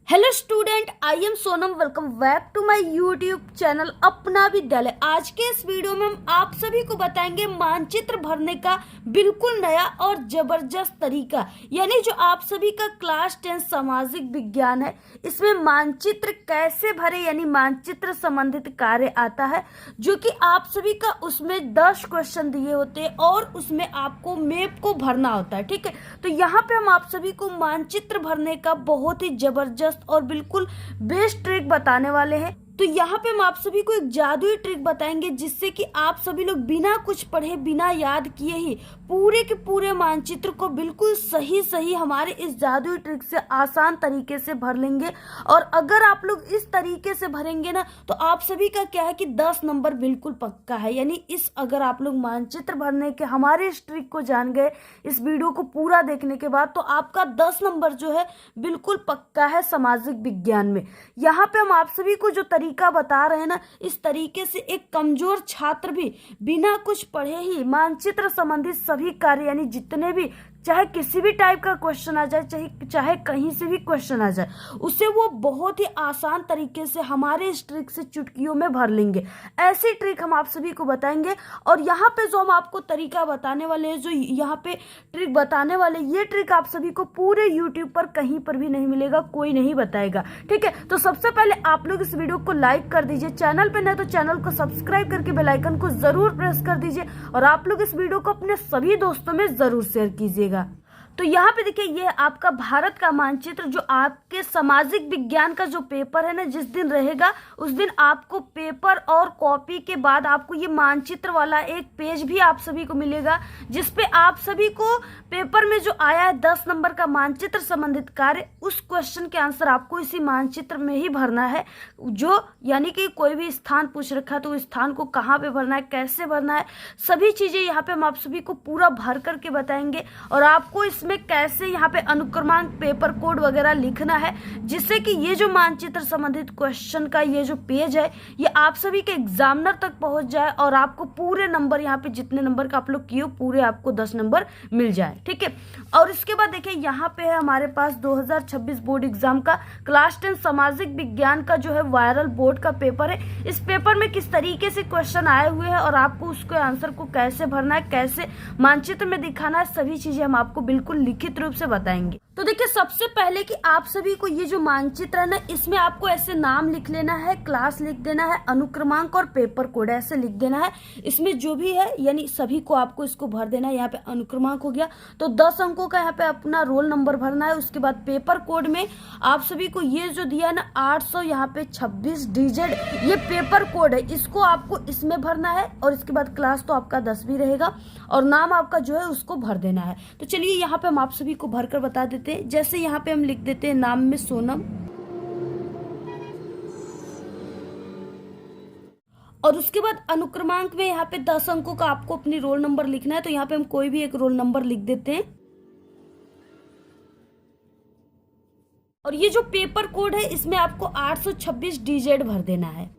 Hello student, I am Sonam. Welcome back to my YouTube channel Apna Vidyalaya. आज के इस video में हम आप सभी को बताएंगे मानचित्र भरने का बिल्कुल नया और जबरदस्त तरीका, यानी जो आप सभी का क्लास 10 सामाजिक विज्ञान है, इसमें मानचित्र कैसे भरे, यानी मानचित्र संबंधित कार्य आता है, जो कि आप सभी का उसमें 10 क्वेश्चन दिए होते हैं और उसमें आपको मैप को भरना होता है। ठीक है, तो यहाँ पे हम आप सभी को मानचित्र भरने का बहुत ही जबरदस्त और बिल्कुल बेस्ट ट्रिक बताने वाले हैं। तो यहाँ पे हम आप सभी को एक जादुई ट्रिक बताएंगे, जिससे कि आप सभी लोग बिना कुछ पढ़े, बिना याद किए ही पूरे के पूरे मानचित्र को बिल्कुल सही सही हमारे इस जादुई ट्रिक से आसान तरीके से भर लेंगे। और अगर आप लोग इस तरीके से भरेंगे ना, तो आप सभी का क्या है कि 10 नंबर बिल्कुल पक्का है। यानी इस अगर आप लोग मानचित्र भरने के हमारे इस ट्रिक को जान गए इस वीडियो को पूरा देखने के बाद, तो आपका 10 नंबर जो है बिल्कुल पक्का है सामाजिक विज्ञान में। यहाँ पे हम आप सभी को जो तरीका बता रहे हैं ना, इस तरीके से एक कमजोर छात्र भी बिना कुछ पढ़े ही मानचित्र संबंधित सभी कार्य, यानी जितने भी, चाहे किसी भी टाइप का क्वेश्चन आ जाए, चाहे कहीं से भी क्वेश्चन आ जाए, उसे वो बहुत ही आसान तरीके से हमारे इस ट्रिक से चुटकियों में भर लेंगे। ऐसी ट्रिक हम आप सभी को बताएंगे। और यहाँ पे जो हम आपको तरीका बताने वाले हैं, जो यहाँ पे ट्रिक बताने वाले, ये ट्रिक आप सभी को पूरे यूट्यूब पर कहीं पर भी नहीं मिलेगा, कोई नहीं बताएगा। ठीक है, तो सबसे पहले आप लोग इस वीडियो को लाइक कर दीजिए, चैनल पे नहीं तो चैनल को सब्सक्राइब करके बेल आइकन को जरूर प्रेस कर दीजिए, और आप लोग इस वीडियो को अपने सभी दोस्तों में जरूर शेयर कीजिएगा। तो यहाँ पे देखिए, ये आपका भारत का मानचित्र, जो आपके सामाजिक विज्ञान का जो पेपर है ना, जिस दिन रहेगा उस दिन आपको पेपर और कॉपी के बाद आपको ये मानचित्र वाला एक पेज भी आप सभी को मिलेगा, जिसपे आप सभी को पेपर में जो आया है 10 नंबर का मानचित्र संबंधित कार्य, उस क्वेश्चन के आंसर आपको इसी मानचित्र में ही भरना है। जो यानी कि कोई भी स्थान पूछ रखा है तो उस स्थान को कहाँ पे भरना है, कैसे भरना है, सभी चीजें यहाँ पे हम आप सभी को पूरा भर करके बताएंगे। और आपको इसमें कैसे यहाँ पे अनुक्रमांक, पेपर कोड वगैरह लिखना है, जिससे कि ये जो मानचित्र संबंधित क्वेश्चन का ये जो पेज है, ये आप सभी के एग्जामिनर तक पहुंच जाए और आपको पूरे नंबर, यहाँ पे जितने नंबर का आप लोग किए पूरे आपको 10 नंबर मिल जाए। ठीक है, और इसके बाद देखिए, यहाँ पे है हमारे पास 2026 बोर्ड एग्जाम का क्लास 10 सामाजिक विज्ञान का जो है वायरल बोर्ड का पेपर है। इस पेपर में किस तरीके से क्वेश्चन आए हुए हैं और आपको उसके आंसर को कैसे भरना है, कैसे मानचित्र में दिखाना है, सभी चीजें हम आपको बिल्कुल लिखित रूप से बताएंगे। तो देखिए, सबसे पहले कि आप सभी को ये जो मानचित्र है ना, इसमें आपको ऐसे नाम लिख लेना है, क्लास लिख देना है, अनुक्रमांक और पेपर कोड ऐसे लिख देना है। इसमें जो भी है यानी सभी को आपको इसको भर देना है। यहाँ पे अनुक्रमांक हो गया तो 10 अंकों का यहाँ पे अपना रोल नंबर भरना है। उसके बाद पेपर कोड में आप सभी को ये जो दिया है ना 800 यहाँ पे 26 डिजिट, ये पेपर कोड है, इसको आपको इसमें भरना है। और इसके बाद क्लास तो आपका 10 भी रहेगा और नाम आपका जो है उसको भर देना है। तो चलिए यहाँ पे हम आप सभी को भरकर बता देते हैं। जैसे यहाँ पे हम लिख देते हैं नाम में सोनम, और उसके बाद अनुक्रमांक में यहाँ पे 10 अंकों का आपको अपनी रोल नंबर लिखना है। तो यहाँ पे हम कोई भी एक रोल नंबर लिख देते हैं। और ये जो पेपर कोड है, इसमें आपको 826 डिजिट भर देना है।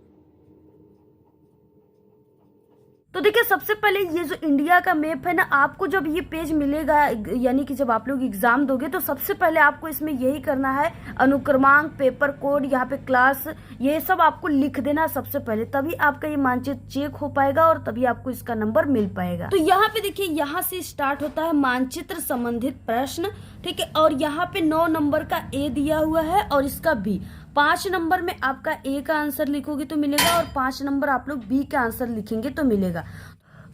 तो देखिए, सबसे पहले ये जो इंडिया का मैप है ना, आपको जब ये पेज मिलेगा, यानी कि जब आप लोग एग्जाम दोगे, तो सबसे पहले आपको इसमें यही करना है, अनुक्रमांक, पेपर कोड, यहाँ पे क्लास, ये सब आपको लिख देना सबसे पहले, तभी आपका ये मानचित्र चेक हो पाएगा और तभी आपको इसका नंबर मिल पाएगा। तो यहाँ पे देखिए, यहाँ से स्टार्ट होता है मानचित्र संबंधित प्रश्न। ठीक है, और यहाँ पे 9 नंबर का ए दिया हुआ है और इसका बी। 5 नंबर में आपका ए का आंसर लिखोगे तो मिलेगा, और 5 नंबर आप लोग बी का आंसर लिखेंगे तो मिलेगा।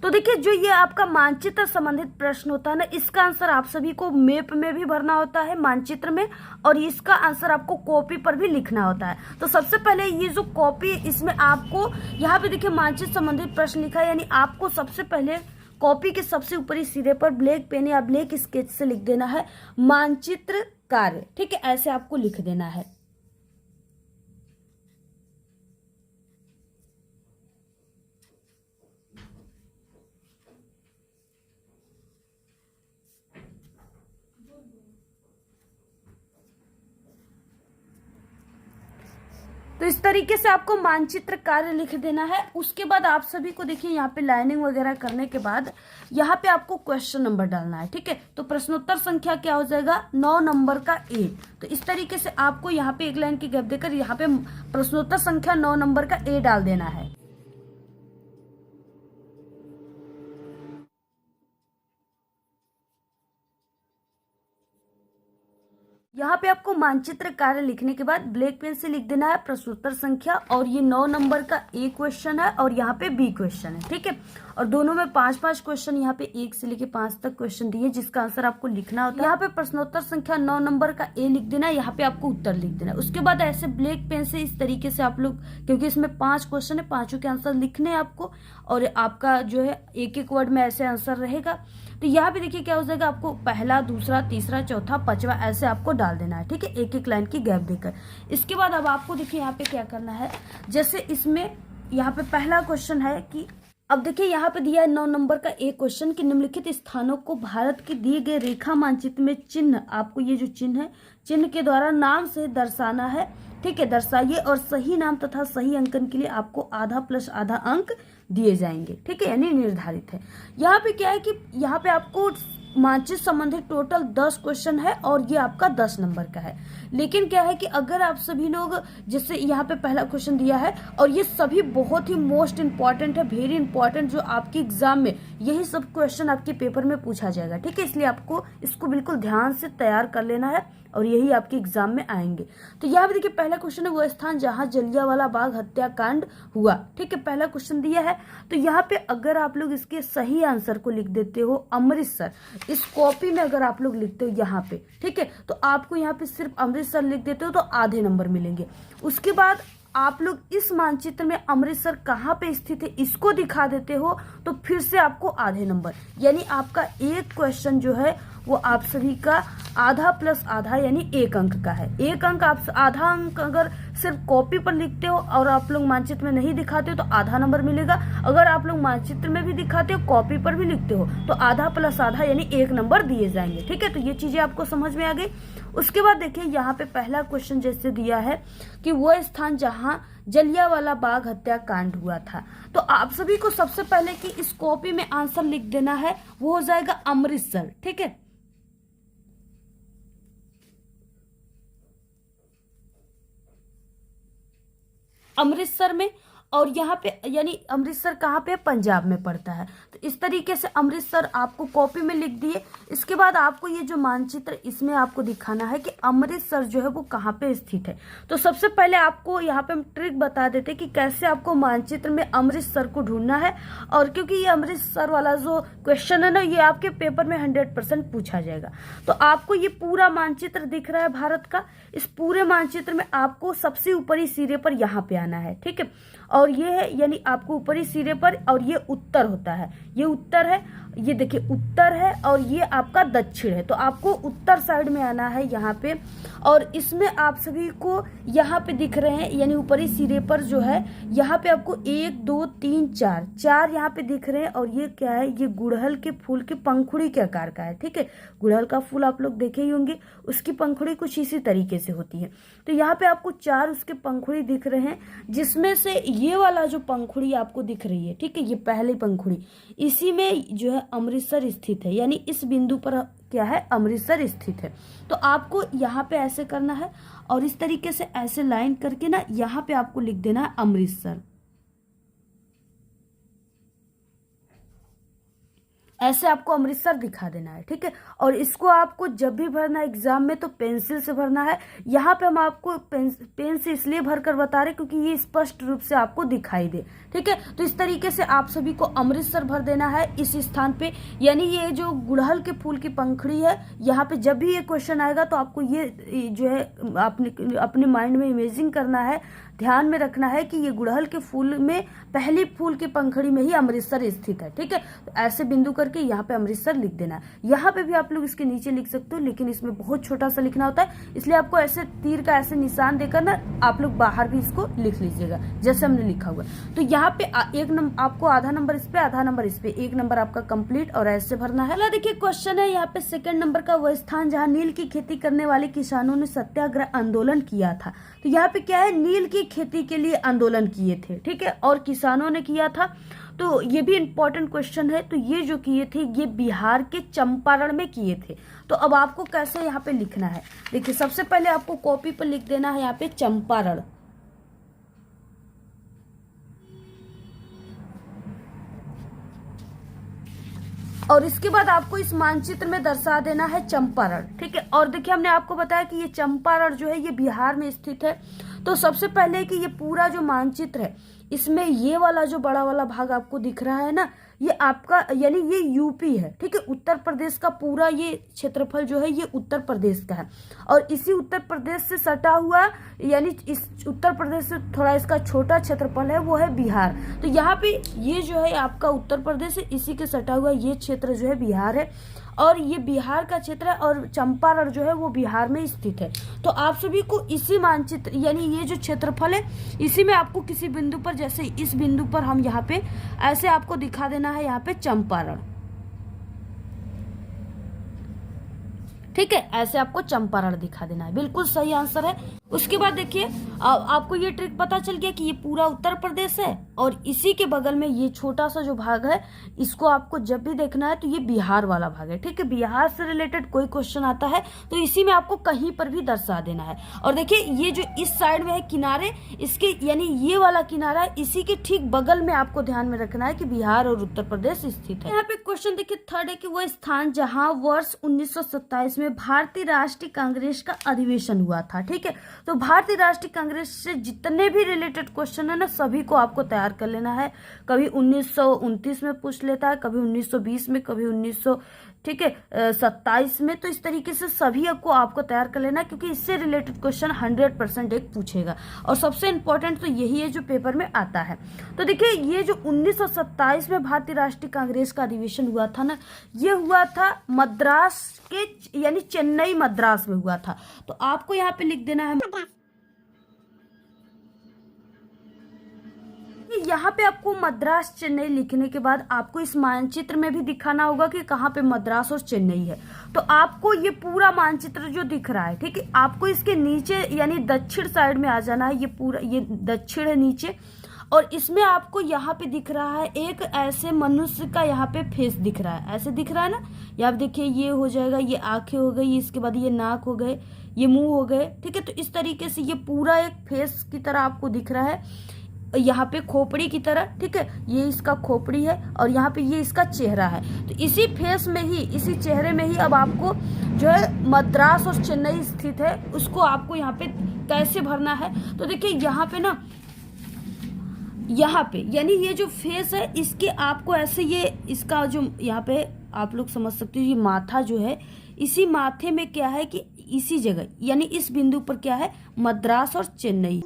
तो देखिए, जो ये आपका मानचित्र संबंधित प्रश्न होता है ना, इसका आंसर आप सभी को मैप में भी भरना होता है, मानचित्र में, और इसका आंसर आपको कॉपी पर भी लिखना होता है। तो सबसे पहले ये जो कॉपी, इसमें आपको यहाँ पे देखिए मानचित्र संबंधित प्रश्न लिखा है, यानी आपको सबसे पहले कॉपी के सबसे ऊपरी सिरे पर ब्लैक पेन या ब्लैक स्केच से लिख देना है मानचित्र कार्य। ठीक है, ऐसे आपको लिख देना है। तो इस तरीके से आपको मानचित्र कार्य लिख देना है। उसके बाद आप सभी को देखिए यहाँ पे लाइनिंग वगैरह करने के बाद यहाँ पे आपको क्वेश्चन नंबर डालना है, ठीक है। तो प्रश्नोत्तर संख्या क्या हो जाएगा, 9 नंबर का ए। तो इस तरीके से आपको यहाँ पे एक लाइन की गैप देकर यहाँ पे प्रश्नोत्तर संख्या 9 नंबर का ए डाल देना है। यहाँ पे आपको मानचित्र कार्य लिखने के बाद ब्लैक पेन से लिख देना है प्रश्नोत्तर संख्या, और ये 9 नंबर का ए क्वेश्चन है और यहाँ पे बी क्वेश्चन है, ठीक है। और दोनों में 5-5 क्वेश्चन, यहाँ पे 1 से लेके 5 तक क्वेश्चन दिए जिसका आंसर आपको लिखना होता है। यहाँ पे प्रश्नोत्तर संख्या 9 नंबर का ए लिख देना है, यहाँ पे आपको उत्तर लिख देना है। उसके बाद ऐसे ब्लैक पेन से इस तरीके से आप लोग, क्योंकि इसमें 5 क्वेश्चन है, 5 के आंसर लिखने हैं आपको, और आपका जो है एक वर्ड में ऐसे आंसर रहेगा। तो यहाँ पे देखिए क्या हो जाएगा, आपको पहला, दूसरा, तीसरा, चौथा, पांचवा ऐसे आपको डाल देना है, ठीक है, एक लाइन की गैप देकर। इसके बाद अब आपको देखिए यहाँ पे क्या करना है, जैसे इसमें यहाँ पे पहला क्वेश्चन है कि अब देखिए यहाँ पे दिया है 9 नंबर का एक क्वेश्चन कि निम्नलिखित स्थानों को भारत के दिए गए रेखा मानचित्र में चिन्ह, आपको ये जो चिन्ह है, चिन्ह के द्वारा नाम से दर्शाना है, ठीक है, दर्शाइए, और सही नाम तथा सही अंकन के लिए आपको आधा प्लस आधा अंक दिए जाएंगे, ठीक है, यानी निर्धारित है। यहाँ पे क्या है कि यहाँ पे आपको मानचित्र संबंधित टोटल 10 क्वेश्चन है और ये आपका 10 नंबर का है। लेकिन क्या है कि अगर आप सभी लोग, जैसे यहाँ पे पहला क्वेश्चन दिया है और ये सभी बहुत ही मोस्ट इंपॉर्टेंट है, वेरी इंपॉर्टेंट, जो आपके एग्जाम में यही सब क्वेश्चन आपके पेपर में पूछा जाएगा, ठीक है, इसलिए आपको इसको बिल्कुल ध्यान से तैयार कर लेना है और यही आपके एग्जाम में आएंगे। तो यहाँ पे देखिए पहला क्वेश्चन है वो स्थान जहां जलियांवाला बाग हत्याकांड हुआ, ठीक है, पहला क्वेश्चन दिया है। तो यहाँ पे अगर आप लोग इसके सही आंसर को लिख देते हो अमृतसर, इस कॉपी में अगर आप लोग लिखते हो यहाँ पे, ठीक है, तो आपको यहाँ पे सिर्फ अमृतसर लिख देते हो तो आधे नंबर मिलेंगे। उसके बाद आप लोग इस मानचित्र में अमृतसर कहाँ पे स्थित है इसको दिखा देते हो तो फिर से आपको आधे नंबर, यानी आपका एक क्वेश्चन जो है वो आप सभी का आधा प्लस आधा यानी 1 अंक का है। 1 अंक, आप आधा अंक अगर सिर्फ कॉपी पर लिखते हो और आप लोग मानचित्र में नहीं दिखाते हो तो आधा नंबर मिलेगा। अगर आप लोग मानचित्र में भी दिखाते हो, कॉपी पर भी लिखते हो तो आधा प्लस आधा यानी 1 नंबर दिए जाएंगे, ठीक है। तो ये चीजें आपको समझ में आ गई। उसके बाद देखिए यहाँ पे पहला क्वेश्चन जैसे दिया है कि वो स्थान जहां जलियांवाला बाग हत्याकांड हुआ था, तो आप सभी को सबसे पहले कि इस कॉपी में आंसर लिख देना है, वो हो जाएगा अमृतसर, ठीक है। अमृतसर में, और यहाँ पे यानी अमृतसर कहाँ पे, पंजाब में पड़ता है। तो इस तरीके से अमृतसर आपको कॉपी में लिख दिए। इसके बाद आपको ये जो मानचित्र इसमें आपको दिखाना है कि अमृतसर जो है वो कहाँ पे स्थित है। तो सबसे पहले आपको यहाँ पे हम ट्रिक बता देते कि कैसे आपको मानचित्र में अमृतसर को ढूंढना है, और क्योंकि ये अमृतसर वाला जो क्वेश्चन है ना, ये आपके पेपर में 100% पूछा जाएगा। तो आपको ये पूरा मानचित्र दिख रहा है भारत का, इस पूरे मानचित्र में आपको सबसे ऊपरी सिरे पर यहाँ पे आना है, ठीक है। और ये है यानी आपको ऊपरी सिरे पर, और ये उत्तर होता है, ये उत्तर है, ये देखिए उत्तर है, और ये आपका दक्षिण है। तो आपको उत्तर साइड में आना है यहाँ पे, और इसमें आप सभी को यहाँ पे दिख रहे हैं यानी ऊपरी सिरे पर जो है यहाँ पे आपको 1 2 3 4 यहाँ पे दिख रहे हैं। और ये क्या है, ये गुड़हल के फूल के पंखुड़ी के आकार का है, ठीक है। गुड़हल का फूल आप लोग देखे ही होंगे, उसकी पंखुड़ी कुछ इसी तरीके से होती है। तो यहाँ पे आपको 4 उसके पंखुड़ी दिख रहे हैं, जिसमें से ये वाला जो पंखुड़ी आपको दिख रही है, ठीक है, ये पहली पंखुड़ी, इसी में जो है अमृतसर स्थित है, यानी इस बिंदु पर क्या है, अमृतसर स्थित है। तो आपको यहाँ पे ऐसे करना है और इस तरीके से ऐसे लाइन करके ना यहाँ पे आपको लिख देना है अमृतसर, ऐसे आपको अमृतसर दिखा देना है, ठीक है। और इसको आपको जब भी भरना है एग्जाम में तो पेंसिल से भरना है। यहाँ पे हम आपको पेन से इसलिए भरकर बता रहे क्योंकि ये स्पष्ट रूप से आपको दिखाई दे, ठीक है। तो इस तरीके से आप सभी को अमृतसर भर देना है इस स्थान पे, यानी ये जो गुड़हल के फूल की पंखुड़ी है, यहाँ पे जब भी ये क्वेश्चन आएगा तो आपको ये जो है अपने माइंड में इमेजिंग करना है, ध्यान में रखना है कि ये गुड़हल के फूल में पहली फूल की पंखुड़ी में ही अमृतसर स्थित है, ठीक है। तो ऐसे बिंदु करके करके यहाँ पे अमृतसर लिख देना है। यहाँ पे भी आप लोग इसके नीचे लिख सकते हो, लेकिन इसमें बहुत छोटा सा लिखना होता है, इसलिए आपको ऐसे तीर का ऐसे निशान देकर ना आप लोग बाहर भी इसको लिख लीजिएगा जैसे हमने लिखा हुआ है। तो यहाँ पे एक नंबर आपको, आधा नंबर इस पे, आधा नंबर इस पे, 1 नंबर आपका कंप्लीट और ऐसे भरना है। देखिए क्वेश्चन है यहाँ पे, सेकंड नंबर का वह स्थान जहाँ नील की खेती करने वाले किसानों ने सत्याग्रह आंदोलन किया था। तो यहाँ पे क्या है, नील की खेती के लिए आंदोलन किए थे, ठीक है, और किसानों ने किया था। तो ये भी इंपॉर्टेंट क्वेश्चन है। तो ये जो किए थे ये बिहार के चंपारण में किए थे। तो अब आपको कैसे यहाँ पे लिखना है, देखिए सबसे पहले आपको कॉपी पर लिख देना है यहाँ पे चंपारण, और इसके बाद आपको इस मानचित्र में दर्शा देना है चंपारण, ठीक है। और देखिए हमने आपको बताया कि ये चंपारण जो है ये बिहार में स्थित है। तो सबसे पहले कि ये पूरा जो मानचित्र है इसमें ये वाला जो बड़ा वाला भाग आपको दिख रहा है ना, ये आपका यानी ये यूपी है, ठीक है। उत्तर प्रदेश का पूरा ये क्षेत्रफल जो है ये उत्तर प्रदेश का है, और इसी उत्तर प्रदेश से सटा हुआ यानी इस उत्तर प्रदेश से थोड़ा इसका छोटा क्षेत्रफल है वो है बिहार। तो यहाँ पे ये जो है आपका उत्तर प्रदेश है, इसी के सटा हुआ ये क्षेत्र जो है बिहार है, और ये बिहार का क्षेत्र है, और चंपारण जो है वो बिहार में स्थित है। तो आप सभी को इसी मानचित्र यानी ये जो क्षेत्रफल है इसी में आपको किसी बिंदु पर, जैसे इस बिंदु पर हम यहाँ पे ऐसे आपको दिखा देना है यहाँ पे चंपारण, ठीक है, ऐसे आपको चंपारण दिखा देना है, बिल्कुल सही आंसर है। उसके बाद देखिए आपको ये ट्रिक पता चल गया कि ये पूरा उत्तर प्रदेश है, और इसी के बगल में ये छोटा सा जो भाग है इसको आपको जब भी देखना है तो ये बिहार वाला भाग है, ठीक है। बिहार से रिलेटेड कोई क्वेश्चन आता है तो इसी में आपको कहीं पर भी दर्शा देना है। और देखिए ये जो इस साइड में है किनारे, इसके यानी ये वाला किनारा है, इसी के ठीक बगल में आपको ध्यान में रखना है कि बिहार और उत्तर प्रदेश स्थित है। यहाँ पे क्वेश्चन देखिए थर्ड है कि वो स्थान जहाँ वर्ष 1927 में भारतीय राष्ट्रीय कांग्रेस का अधिवेशन हुआ था, ठीक है। तो भारतीय राष्ट्रीय कांग्रेस से जितने भी रिलेटेड क्वेश्चन है ना सभी को आपको तैयार कर लेना है। कभी 1929 में पूछ लेता है, कभी 1920 में, कभी 1900 ठीक है 27 में। तो इस तरीके से सभी को आपको तैयार कर लेना है, क्योंकि इससे रिलेटेड क्वेश्चन 100% एक पूछेगा, और सबसे इंपॉर्टेंट तो यही है जो पेपर में आता है। तो देखिए ये जो 1927 में भारतीय राष्ट्रीय कांग्रेस का अधिवेशन हुआ था ना, ये हुआ था मद्रास के यानी चेन्नई मद्रास में हुआ था। तो आपको यहाँ पे लिख देना है, यहाँ पे आपको मद्रास चेन्नई लिखने के बाद आपको इस मानचित्र में भी दिखाना होगा कि कहाँ पे मद्रास और चेन्नई है। तो आपको ये पूरा मानचित्र जो दिख रहा है, ठीक है, आपको इसके नीचे यानी दक्षिण साइड में आ जाना है। ये पूरा ये दक्षिण है नीचे, और इसमें आपको यहाँ पे दिख रहा है एक ऐसे मनुष्य का यहाँ पे फेस दिख रहा है, ऐसे दिख रहा है ना। यहाँ देखिए ये हो जाएगा, ये आंखें हो गई, इसके बाद ये नाक हो गए, ये मुंह हो गए, ठीक है। तो इस तरीके से ये पूरा एक फेस की तरह आपको दिख रहा है, यहाँ पे खोपड़ी की तरह, ठीक है, ये इसका खोपड़ी है, और यहाँ पे ये इसका चेहरा है। तो इसी फेस में ही, इसी चेहरे में ही अब आपको जो है मद्रास और चेन्नई स्थित है, उसको आपको यहाँ पे कैसे भरना है। तो देखिए यहाँ पे ना, यहाँ पे यानी ये जो फेस है इसके आपको ऐसे ये इसका जो यहाँ पे आप लोग समझ सकते हो, ये माथा जो है, इसी माथे में क्या है कि इसी जगह यानी इस बिंदु पर क्या है, मद्रास और चेन्नई।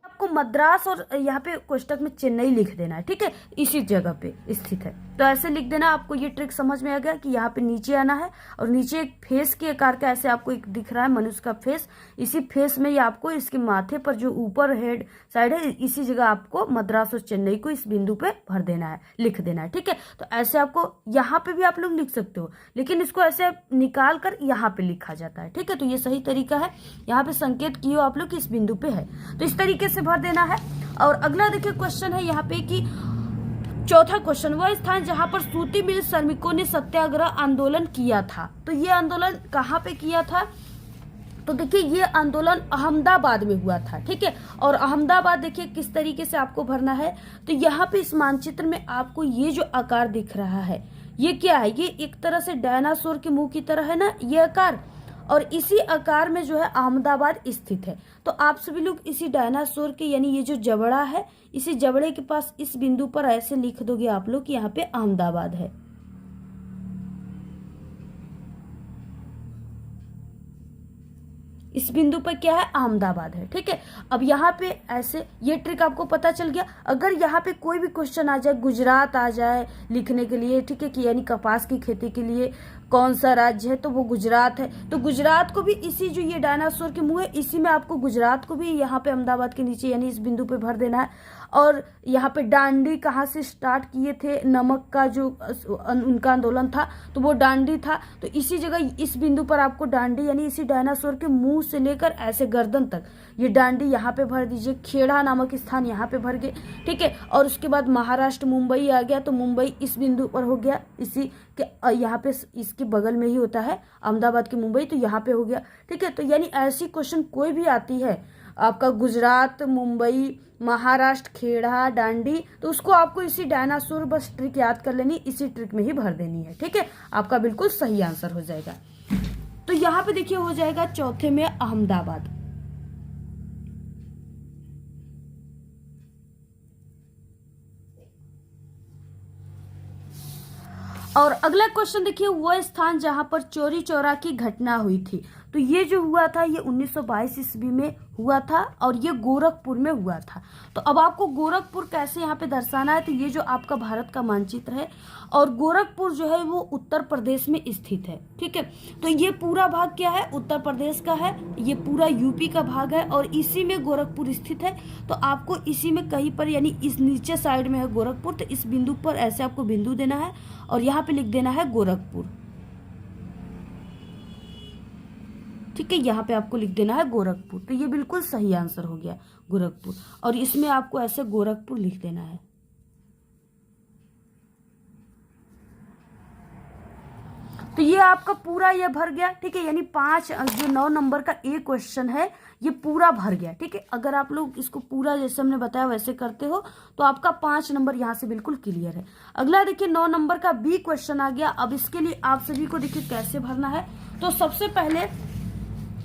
आपको मद्रास और यहाँ पे कोष्टक में चेन्नई लिख देना है, ठीक है, इसी जगह पे स्थित है। तो ऐसे लिख देना। आपको ये ट्रिक समझ में आ गया कि यहाँ पे नीचे आना है, और नीचे एक फेस के आकार का ऐसे आपको एक दिख रहा है मनुष्य का फेस, इसी फेस में ये आपको इसके माथे पर जो ऊपर हेड साइड है इसी जगह आपको मद्रास और चेन्नई को इस बिंदु पे भर देना है, लिख देना है, ठीक है। तो ऐसे आपको यहाँ पे भी आप लोग लिख सकते हो, लेकिन इसको ऐसे निकाल कर यहाँ पे लिखा जाता है, ठीक है। तो ये सही तरीका है, यहाँ पे संकेत किए आप लोग इस बिंदु पे है, तो इस तरीके से भर देना है। और अगला देखिए क्वेश्चन है यहाँ पे कि चौथा क्वेश्चन, वह स्थान जहां पर सूती मिल श्रमिकों ने सत्याग्रह आंदोलन किया था। तो ये आंदोलन कहाँ पे किया था, तो देखिए ये आंदोलन अहमदाबाद में हुआ था, ठीक है। और अहमदाबाद देखिए किस तरीके से आपको भरना है। तो यहाँ पे इस मानचित्र में आपको ये जो आकार दिख रहा है ये क्या है, ये एक तरह से डायनासोर के मुंह की तरह है ना ये आकार, और इसी आकार में जो है अहमदाबाद स्थित है। तो आप सभी लोग इसी डायनासोर के यानी ये जो जबड़ा है, इसी जबड़े के पास इस बिंदु पर ऐसे लिख दोगे आप लोग कि यहाँ पे अहमदाबाद है। इस बिंदु पर क्या है, अहमदाबाद है। ठीक है, अब यहाँ पे ऐसे ये ट्रिक आपको पता चल गया। अगर यहाँ पे कोई भी क्वेश्चन आ जाए, गुजरात आ जाए लिखने के लिए, ठीक है, कि यानी कपास की खेती के लिए कौन सा राज्य है, तो वो गुजरात है। तो गुजरात को भी इसी जो ये डायनासोर के मुंह है, इसी में आपको गुजरात को भी यहाँ पे अहमदाबाद के नीचे यानी इस बिंदु पे भर देना है। और यहाँ पे डांडी कहाँ से स्टार्ट किए थे, नमक का जो उनका आंदोलन था, तो वो डांडी था। तो इसी जगह इस बिंदु पर आपको डांडी यानी इसी डायनासोर के मुंह से लेकर ऐसे गर्दन तक ये डांडी यहाँ पे भर दीजिए। खेड़ा नामक स्थान यहाँ पे भर गए। ठीक है, और उसके बाद महाराष्ट्र मुंबई आ गया, तो मुंबई इस बिंदु पर हो गया, इसी के यहाँ पे इसके बगल में ही होता है अहमदाबाद की मुंबई, तो यहाँ पे हो गया। ठीक है, तो यानी ऐसी क्वेश्चन कोई भी आती है आपका गुजरात, मुंबई, महाराष्ट्र, खेड़ा, डांडी, तो उसको आपको इसी डायनासोर बस ट्रिक याद कर लेनी, इसी ट्रिक में ही भर देनी है। ठीक है, आपका बिल्कुल सही आंसर हो जाएगा। तो यहाँ पे देखिए हो जाएगा चौथे में अहमदाबाद। और अगला क्वेश्चन देखिए, वह स्थान जहां पर चोरी चौरा की घटना हुई थी। तो ये जो हुआ था ये 1922 ईस्वी में हुआ था और ये गोरखपुर में हुआ था। तो अब आपको गोरखपुर कैसे यहाँ पे दर्शाना है, तो ये जो आपका भारत का मानचित्र है और गोरखपुर जो है वो उत्तर प्रदेश में स्थित है। ठीक है, तो ये पूरा भाग क्या है, उत्तर प्रदेश का है, ये पूरा यूपी का भाग है और इसी में गोरखपुर स्थित है। तो आपको इसी में कहीं पर यानी इस नीचे साइड में है गोरखपुर, तो इस बिंदु पर ऐसे आपको बिंदु देना है और यहाँ पे लिख देना है गोरखपुर। ठीक है, यहाँ पे आपको लिख देना है गोरखपुर। तो ये बिल्कुल सही आंसर हो गया गोरखपुर, और इसमें आपको ऐसे गोरखपुर लिख देना है। तो ये आपका पूरा ये भर गया। ठीक है, यानी 5 जो 9 नंबर का एक क्वेश्चन है ये पूरा भर गया। ठीक है, अगर आप लोग इसको पूरा जैसे हमने बताया वैसे करते हो तो आपका 5 नंबर यहाँ से बिल्कुल क्लियर है। अगला देखिए 9 नंबर का बी क्वेश्चन आ गया। अब इसके लिए आप सभी को देखिए कैसे भरना है। तो सबसे पहले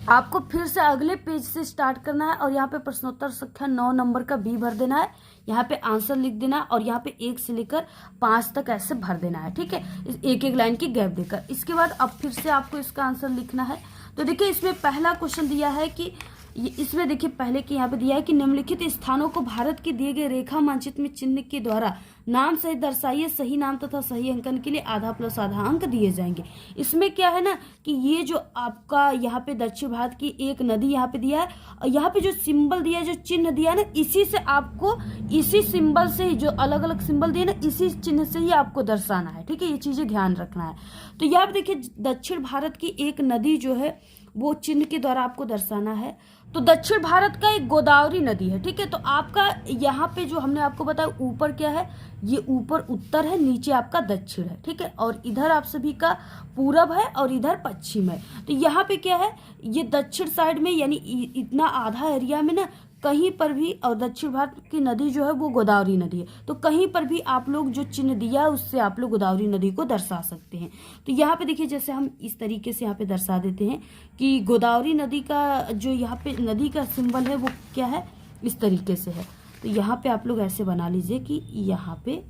आपको फिर से अगले पेज से स्टार्ट करना है और यहाँ पे प्रश्नोत्तर संख्या 9 नंबर का बी भर देना है। यहाँ पे आंसर लिख देना है और यहाँ पे 1 से लेकर 5 तक ऐसे भर देना है। ठीक है, एक एक लाइन की गैप देकर। इसके बाद अब फिर से आपको इसका आंसर लिखना है। तो देखिए इसमें पहला क्वेश्चन दिया है कि इसमें देखिए पहले कि यहाँ पे दिया है कि निम्नलिखित स्थानों को भारत के दिए गए रेखा मानचित्र में चिन्ह के द्वारा नाम सहित दर्शाइए। सही नाम तथा सही अंकन के लिए आधा प्लस आधा अंक दिए जाएंगे। इसमें क्या है ना कि ये जो आपका यहाँ पे दक्षिण भारत की एक नदी यहाँ पे दिया है और यहाँ पे जो सिंबल दिया है, जो चिन्ह दिया है ना, इसी से आपको इसी सिंबल से ही जो अलग अलग सिंबल दिए ना, इसी चिन्ह से ही आपको दर्शाना है। ठीक है, ये चीजें ध्यान रखना है। तो यहाँ पे देखिए दक्षिण भारत की एक नदी जो है वो चिन्ह के द्वारा आपको दर्शाना है। तो दक्षिण भारत का एक गोदावरी नदी है। ठीक है, तो आपका यहाँ पे जो हमने आपको बताया ऊपर क्या है, ये ऊपर उत्तर है, नीचे आपका दक्षिण है। ठीक है, और इधर आप सभी का पूरब है और इधर पश्चिम है। तो यहाँ पे क्या है, ये दक्षिण साइड में यानी इतना आधा एरिया में ना कहीं पर भी, और दक्षिण भारत की नदी जो है वो गोदावरी नदी है, तो कहीं पर भी आप लोग जो चिन्ह दिया है उससे आप लोग गोदावरी नदी को दर्शा सकते हैं। तो यहाँ पे देखिए जैसे हम इस तरीके से यहाँ पे दर्शा देते हैं कि गोदावरी नदी का जो यहाँ पे नदी का सिंबल है वो क्या है, इस तरीके से है। तो यहाँ पे आप लोग ऐसे बना लीजिए कि यहाँ पे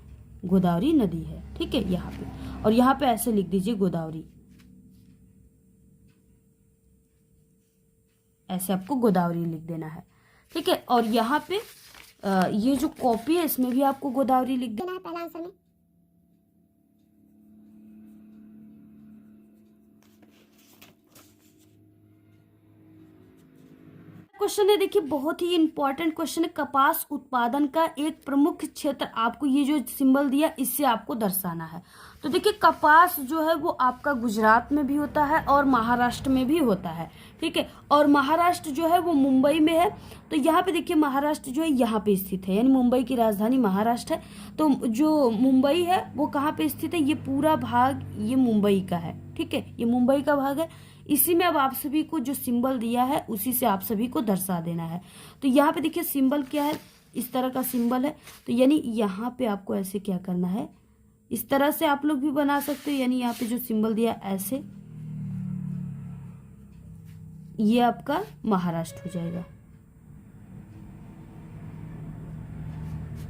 गोदावरी नदी है। ठीक है, यहाँ पे, और यहाँ पे ऐसे लिख दीजिए गोदावरी, ऐसे आपको गोदावरी लिख देना है। ठीक है, और यहाँ पे ये जो कॉपी है इसमें भी आपको गोदावरी लिख देना है पहला आंसर में। क्वेश्चन है देखिए बहुत ही इंपॉर्टेंट क्वेश्चन है। कपास उत्पादन का एक प्रमुख क्षेत्र आपको ये जो सिंबल दिया इससे आपको दर्शाना है। तो देखिए कपास जो है वो आपका गुजरात में भी होता है और महाराष्ट्र में भी होता है। ठीक है, और महाराष्ट्र जो है वो मुंबई में है। तो यहाँ पे देखिए महाराष्ट्र जो है यहाँ पे स्थित है, यानी मुंबई की राजधानी महाराष्ट्र है। तो जो मुंबई है वो कहाँ पे स्थित है, ये पूरा भाग ये मुंबई का है। ठीक है, ये मुंबई का भाग है। इसी में अब आप सभी को जो सिंबल दिया है उसी से आप सभी को दर्शा देना है। तो यहाँ पे देखिए सिंबल क्या है, इस तरह का सिंबल है। तो यानी यहाँ पे आपको ऐसे क्या करना है, इस तरह से आप लोग भी बना सकते हो। यानी यहाँ पे जो सिंबल दिया ऐसे, ये आपका महाराष्ट्र हो जाएगा।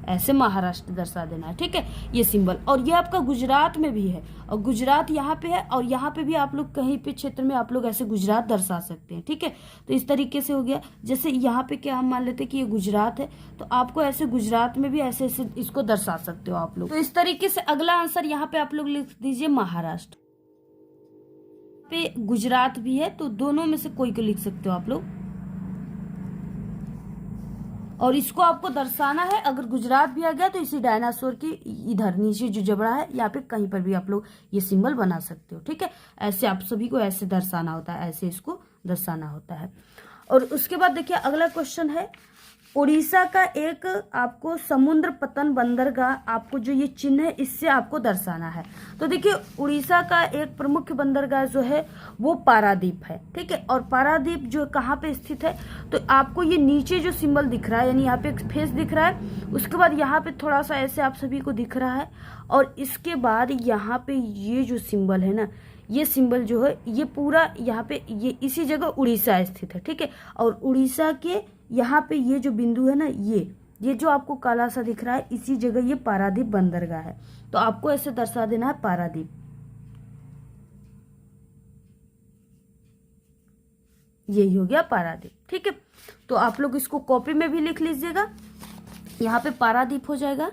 ऐसे महाराष्ट्र दर्शा देना है। ठीक है, ये सिंबल। और ये आपका गुजरात में भी है, और गुजरात यहाँ पे है, और यहाँ पे भी आप लोग कहीं पे क्षेत्र में आप लोग ऐसे गुजरात दर्शा सकते हैं। ठीक है, तो इस तरीके से हो गया। जैसे यहाँ पे क्या हम मान लेते हैं कि ये गुजरात है, तो आपको ऐसे गुजरात में भी ऐसे ऐसे इसको दर्शा सकते हो आप लोग। तो इस तरीके से अगला आंसर यहाँ पे आप लोग लिख दीजिए महाराष्ट्र। पे गुजरात भी है, तो दोनों में से कोई को लिख सकते हो आप लोग। और इसको आपको दर्शाना है, अगर गुजरात भी आ गया तो इसी डायनासोर की इधर नीचे जो जबड़ा है यहाँ पे कहीं पर भी आप लोग ये सिंबल बना सकते हो। ठीक है, ऐसे आप सभी को ऐसे दर्शाना होता है, ऐसे इसको दर्शाना होता है। और उसके बाद देखिए अगला क्वेश्चन है, उड़ीसा का एक आपको समुद्र पतन बंदरगाह, आपको जो ये चिन्ह है इससे आपको दर्शाना है। तो देखिए उड़ीसा का एक प्रमुख बंदरगाह जो है वो पारादीप है। ठीक है, और पारादीप जो कहाँ पे स्थित है, तो आपको ये नीचे जो सिंबल दिख रहा है, यानी यहाँ पे एक फेस दिख रहा है, उसके बाद यहाँ पे थोड़ा सा ऐसे आप सभी को दिख रहा है, और इसके बाद यहाँ पे ये जो सिंबल है ना, ये सिंबल जो है ये पूरा यहाँ पे ये इसी जगह उड़ीसा स्थित है। ठीक है, और उड़ीसा के यहाँ पे ये जो बिंदु है ना, ये जो आपको काला सा दिख रहा है, इसी जगह ये पारादीप बंदरगाह है। तो आपको ऐसे दर्शा देना है पारादीप, यही हो गया पारादीप। ठीक है, तो आप लोग इसको कॉपी में भी लिख लीजिएगा, यहाँ पे पारादीप हो जाएगा।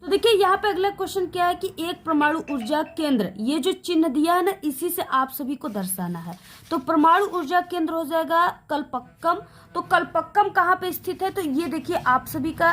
तो देखिए यहाँ पे अगला क्वेश्चन क्या है कि एक परमाणु ऊर्जा केंद्र, ये जो चिन्ह दिया है ना, इसी से आप सभी को दर्शाना है। तो परमाणु ऊर्जा केंद्र हो जाएगा कलपक्कम। तो कलपक्कम कहाँ पे स्थित है, तो ये देखिए आप सभी का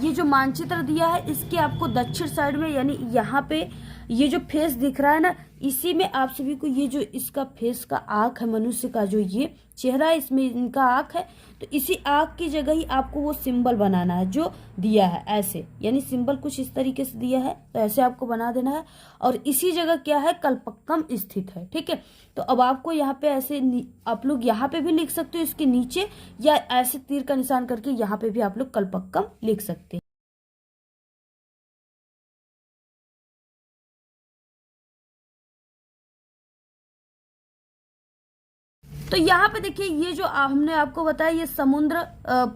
ये जो मानचित्र दिया है इसके आपको दक्षिण साइड में, यानी यहाँ पे ये जो फेस दिख रहा है ना, इसी में आप सभी को ये जो इसका फेस का आँख है, मनुष्य का जो ये चेहरा है, इसमें इनका आँख है, तो इसी आँख की जगह ही आपको वो सिंबल बनाना है जो दिया है ऐसे, यानी सिंबल कुछ इस तरीके से दिया है, तो ऐसे आपको बना देना है। और इसी जगह क्या है, कलपक्कम स्थित है। ठीक है, तो अब आपको यहाँ पे ऐसे आप लोग यहाँ पे भी लिख सकते हो इसके नीचे, या ऐसे तीर का निशान करके यहाँ पे भी आप लोग कलपक्कम लिख सकते हैं। तो यहाँ पे देखिए ये जो हमने आपको बताया ये समुद्र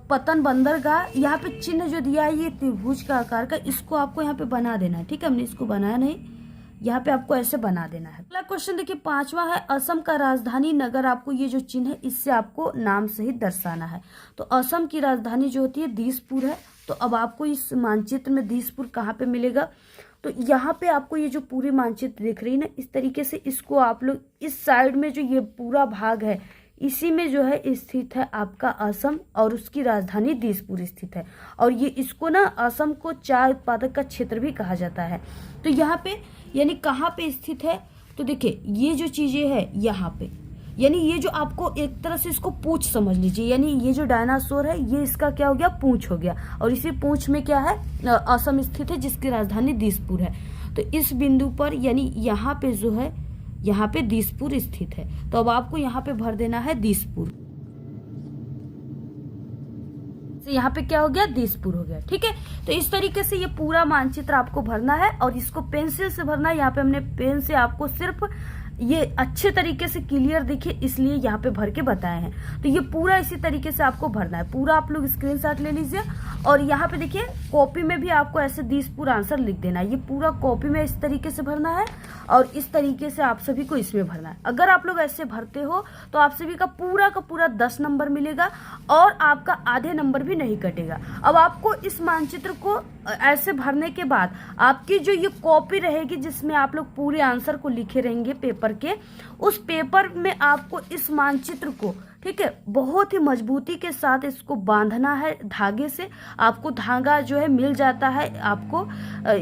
पतन बंदरगाह, यहाँ पे चिन्ह जो दिया है ये त्रिभुज का आकार का, इसको आपको यहाँ पे बना देना है। ठीक है, हमने इसको बनाया नहीं, यहाँ पे आपको ऐसे बना देना है। अगला क्वेश्चन देखिए पांचवा है, असम का राजधानी नगर, आपको ये जो चिन्ह है इससे आपको नाम सहित दर्शाना है। तो असम की राजधानी जो होती है दिसपुर है। तो अब आपको इस मानचित्र में दिसपुर कहाँ पे मिलेगा, तो यहाँ पे आपको ये जो पूरी मानचित्र दिख रही है ना, इस तरीके से इसको आप लोग इस साइड में जो ये पूरा भाग है इसी में जो है स्थित है आपका असम, और उसकी राजधानी दिसपुर स्थित है। और ये इसको ना असम को चाय उत्पादक का क्षेत्र भी कहा जाता है। तो यहाँ पे यानी कहाँ पे स्थित है, तो देखिए ये जो चीजें है यहाँ पे, यानी ये जो आपको एक तरह से इसको पूंछ समझ लीजिए, यानी ये जो डायनासोर है ये इसका क्या हो गया, पूंछ हो गया, और इसी पूंछ में क्या है, असम स्थित है जिसकी राजधानी दिसपुर है। तो इस बिंदु पर यानी यहाँ पे जो है, यहाँ पे दिसपुर स्थित है। तो अब आपको यहाँ पे भर देना है दिसपुर, तो यहाँ पे क्या हो गया, दिसपुर हो गया। ठीक है, तो इस तरीके से ये पूरा मानचित्र आपको भरना है, और इसको पेंसिल से भरना है। यहाँ पे हमने पेन से आपको सिर्फ ये अच्छे तरीके से क्लियर दिखे इसलिए यहाँ पे भर के बताए हैं। तो ये पूरा इसी तरीके से आपको भरना है, पूरा आप लोग स्क्रीनशॉट ले लीजिए। और यहाँ पे देखिए कॉपी में भी आपको ऐसे दिसपुर आंसर लिख देना है, ये पूरा कॉपी में इस तरीके से भरना है, और इस तरीके से आप सभी को इसमें भरना है। अगर आप लोग ऐसे भरते हो तो आप सभी का पूरा 10 नंबर मिलेगा, और आपका आधे नंबर भी नहीं कटेगा। अब आपको इस मानचित्र को ऐसे भरने के बाद आपकी जो ये कॉपी रहेगी जिसमें आप लोग पूरे आंसर को लिखे रहेंगे पेपर के, उस पेपर में आपको इस मानचित्र को, ठीक है, बहुत ही मजबूती के साथ इसको बांधना है धागे से। आपको धागा जो है मिल जाता है आपको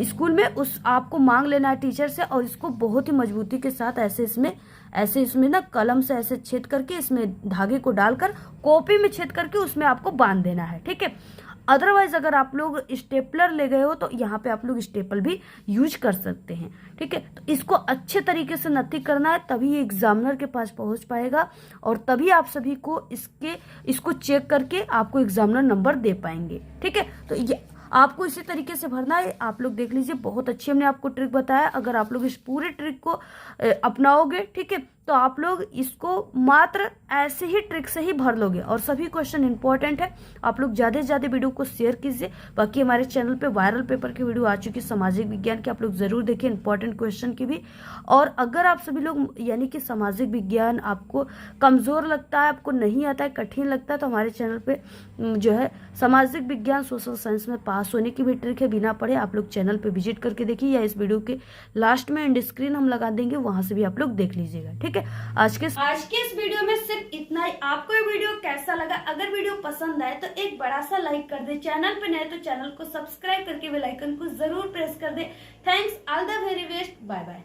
स्कूल में, उस आपको मांग लेना है टीचर से, और इसको बहुत ही मजबूती के साथ ऐसे इसमें ना कलम से ऐसे छेद करके इसमें धागे को डालकर कॉपी में छेद करके उसमें आपको बांध देना है। ठीक है, अदरवाइज अगर आप लोग स्टेपलर ले गए हो तो यहाँ पे आप लोग स्टेपल भी यूज कर सकते हैं। ठीक है, तो इसको अच्छे तरीके से नत्थी करना है, तभी ये एग्जामिनर के पास पहुंच पाएगा, और तभी आप सभी को इसको चेक करके आपको एग्जामिनर नंबर दे पाएंगे। ठीक है, तो ये आपको इसी तरीके से भरना है। आप लोग देख लीजिए, बहुत अच्छी हमने आपको ट्रिक बताया। अगर आप लोग इस पूरे ट्रिक को अपनाओगे, ठीक है, तो आप लोग इसको मात्र ऐसे ही ट्रिक से ही भर लोगे और सभी क्वेश्चन इंपॉर्टेंट है। आप लोग ज़्यादा से ज़्यादा वीडियो को शेयर कीजिए। बाकी हमारे चैनल पे वायरल पेपर की वीडियो आ चुकी है सामाजिक विज्ञान की, आप लोग जरूर देखिए, इंपॉर्टेंट क्वेश्चन की भी। और अगर आप सभी लोग यानी कि सामाजिक विज्ञान आपको कमज़ोर लगता है, आपको नहीं आता है, कठिन लगता है, तो हमारे चैनल पे जो है सामाजिक विज्ञान सोशल साइंस में पास होने की भी ट्रिक है, बिना पढ़े आप लोग चैनल पे विजिट करके देखिए, या इस वीडियो के लास्ट में एंड स्क्रीन हम लगा देंगे, वहां से भी आप लोग देख लीजिएगा। ठीक है, आज के इस वीडियो में सिर्फ इतना ही। आपको ये वीडियो कैसा लगा? अगर वीडियो पसंद आए तो एक बड़ा सा लाइक कर दे, चैनल पे नए तो चैनल को सब्सक्राइब करके बेल आइकन को जरूर प्रेस कर दे। Thanks, all the very best, bye bye.